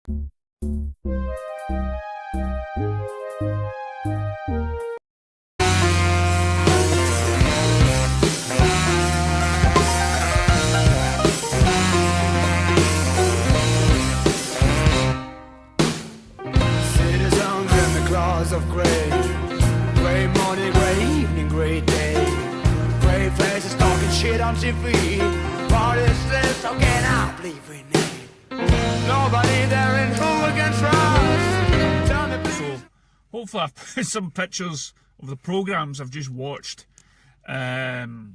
Citizens in the claws of grey, grey morning, grey evening, grey day, grey faces talking shit on TV. What is this? How can I believe we need nobody there in who we can trust? Tell me please. So, hopefully I've put some pictures of the programmes I've just watched. Well,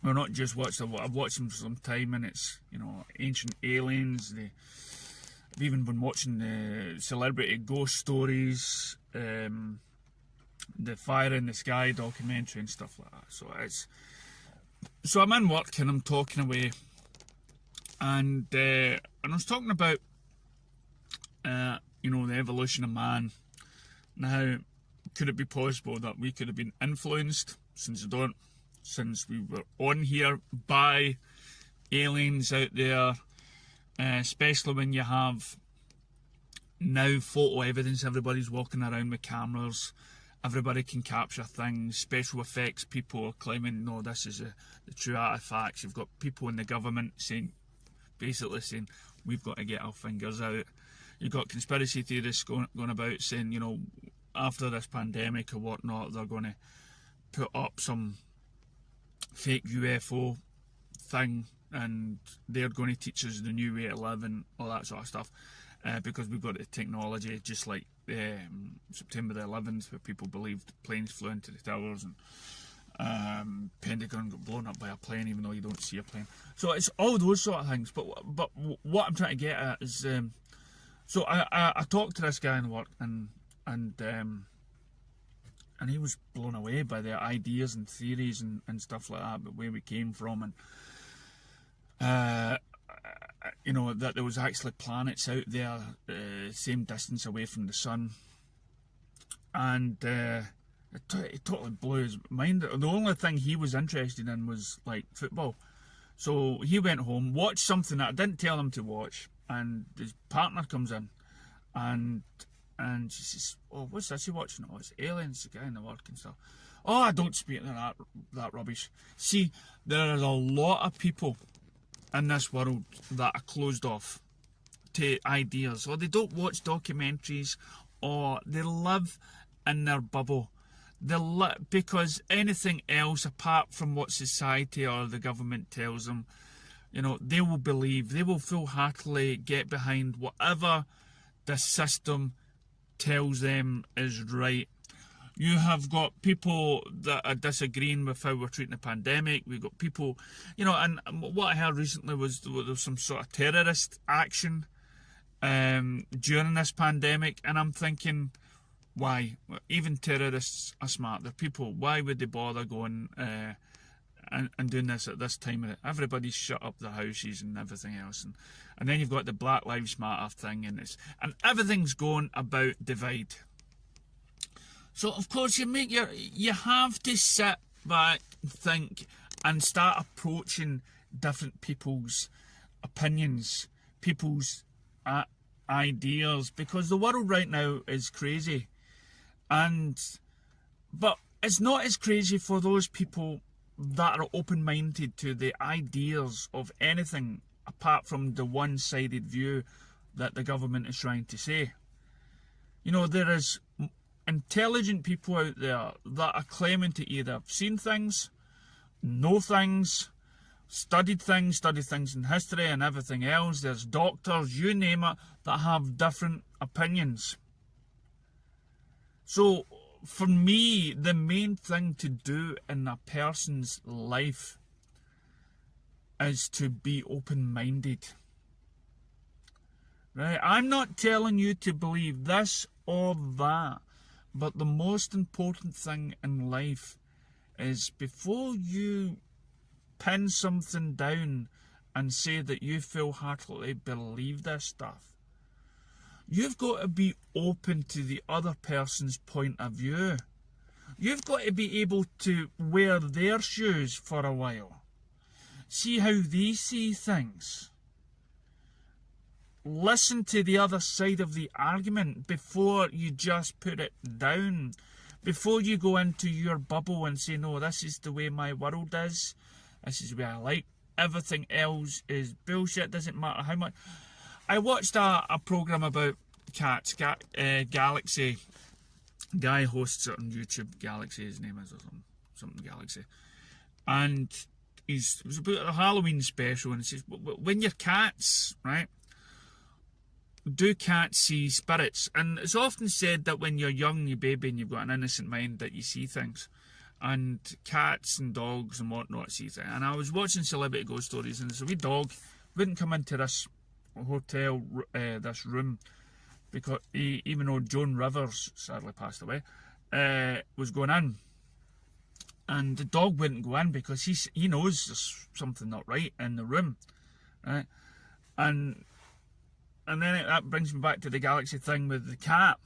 not just watched, I've watched them for some time, and it's, you know, Ancient Aliens. I've even been watching the Celebrity Ghost Stories, the Fire in the Sky documentary and stuff like that. So I'm in work and I'm talking away, and I was talking about you know, the evolution of man. Now, could it be possible that we could have been influenced, since we were on here, by aliens out there, especially when you have now photo evidence? Everybody's walking around with cameras, everybody can capture things. Special effects people are claiming, no, this is the true artifacts. You've got people in the government basically saying we've got to get our fingers out. You've got conspiracy theorists going about saying, you know, after this pandemic or whatnot, they're going to put up some fake UFO thing, and they're going to teach us the new way to live and all that sort of stuff, because we've got the technology, just like September the 11th, where people believed planes flew into the towers, and Pentagon got blown up by a plane even though you don't see a plane. So it's all those sort of things. But what I'm trying to get at is, so I talked to this guy in work, and he was blown away by the ideas and theories and stuff like that, but where we came from, and you know, that there was actually planets out there same distance away from the sun, and it totally blew his mind. The only thing he was interested in was like football, so he went home, watched something that I didn't tell him to watch, and his partner comes in, and she says, oh, what's this you're watching? Oh, it's Aliens, the guy in the work and stuff. Oh, I don't speak to that rubbish. See, there is a lot of people in this world that are closed off to ideas, or they don't watch documentaries, or they live in their bubble. Because anything else apart from what society or the government tells them, you know, they will believe, they will full-heartedly get behind whatever the system tells them is right. You have got people that are disagreeing with how we're treating the pandemic. We've got people, you know, and what I heard recently was there was some sort of terrorist action during this pandemic, and I'm thinking, why? Even terrorists are smart. They're people. Why would they bother going and doing this at this time of it? Everybody's shut up their houses and everything else, and then you've got the Black Lives Matter thing, and everything's going about divide. So of course you have to sit back, think, and start approaching different people's opinions, people's ideas, because the world right now is crazy, but it's not as crazy for those people that are open-minded to the ideas of anything apart from the one-sided view that the government is trying to say. You know, there is intelligent people out there that are claiming to either have seen things, know things, studied things in history and everything else. There's doctors, you name it, that have different opinions. So for me, the main thing to do in a person's life is to be open-minded. Right? I'm not telling you to believe this or that, but the most important thing in life is, before you pin something down and say that you full-heartedly believe this stuff, you've got to be open to the other person's point of view. You've got to be able to wear their shoes for a while. See how they see things. listen to the other side of the argument before you just put it down. Before you go into your bubble and say, no, this is the way my world is. This is the way I like. Everything else is bullshit. Doesn't matter how much. I watched a program about cats, Galaxy. Guy hosts it on YouTube. Galaxy, his name is, or something Galaxy. And it was about a Halloween special, and it says, when your cats, right, do cats see spirits? And it's often said that when you're young, you baby, and you've got an innocent mind, that you see things. And cats and dogs and whatnot see things. And I was watching Celebrity Ghost Stories, and there's a wee dog wouldn't come into this hotel, this room, because even though Joan Rivers sadly passed away, was going in. And the dog wouldn't go in because he knows there's something not right in the room, right? And then that brings me back to the Galaxy thing with the cat.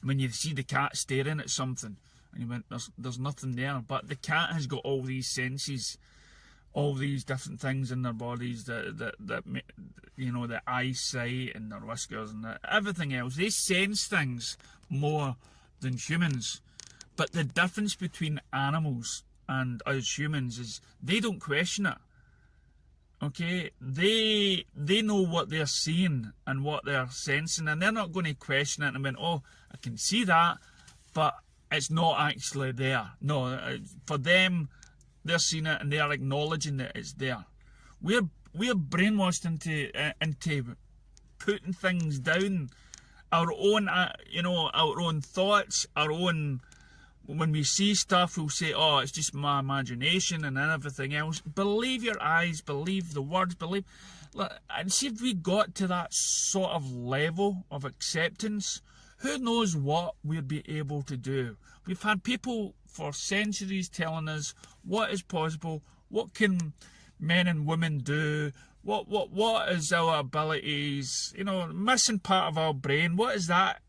When you see the cat staring at something, and you went, there's nothing there, but the cat has got all these senses, all these different things in their bodies that you know, the eyesight and their whiskers and everything else. They sense things more than humans. But the difference between animals and us humans is they don't question it. Okay, they know what they're seeing and what they're sensing, and they're not going to question it and went, oh, I can see that, but it's not actually there. No, for them, they're seeing it and they're acknowledging that it's there. We're brainwashed into putting things down, our own, our own thoughts, our own. When we see stuff, we'll say, oh, it's just my imagination and everything else. Believe your eyes, believe the words, believe. And see if we got to that sort of level of acceptance, who knows what we'd be able to do. We've had people for centuries telling us what is possible, what can men and women do, what is our abilities, missing part of our brain, what is that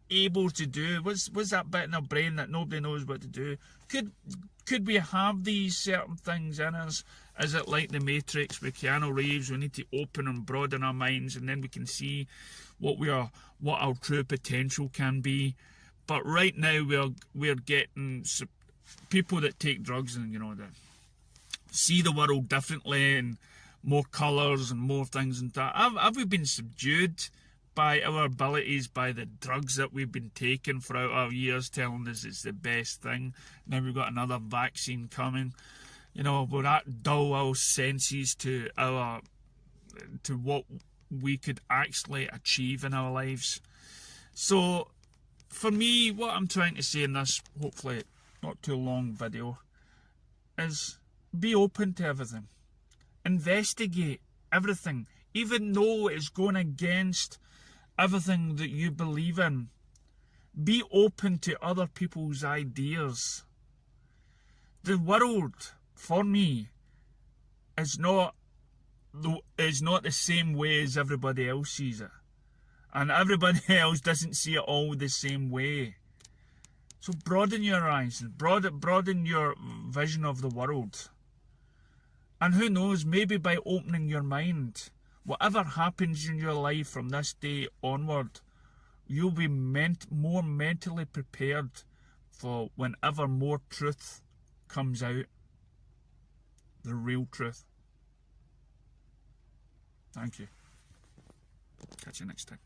able to do? What's that bit in our brain that nobody knows what to do? Could we have these certain things in us? Is it like the Matrix with Keanu Reeves? We need to open and broaden our minds, and then we can see what our true potential can be. But right now we're getting people that take drugs and that see the world differently and more colours and more things and that. Have we been subdued by our abilities, by the drugs that we've been taking throughout our years, telling us it's the best thing? Now we've got another vaccine coming. Will that dull our senses to what we could actually achieve in our lives? So, for me, what I'm trying to say in this, hopefully not too long video, is be open to everything. Investigate everything, even though it's going against everything that you believe in. Be open to other people's ideas. The world, for me, is not the same way as everybody else sees it. And everybody else doesn't see it all the same way. So broaden your eyes, broaden your vision of the world. And who knows, maybe by opening your mind, whatever happens in your life from this day onward, you'll be more mentally prepared for whenever more truth comes out. The real truth. Thank you. Catch you next time.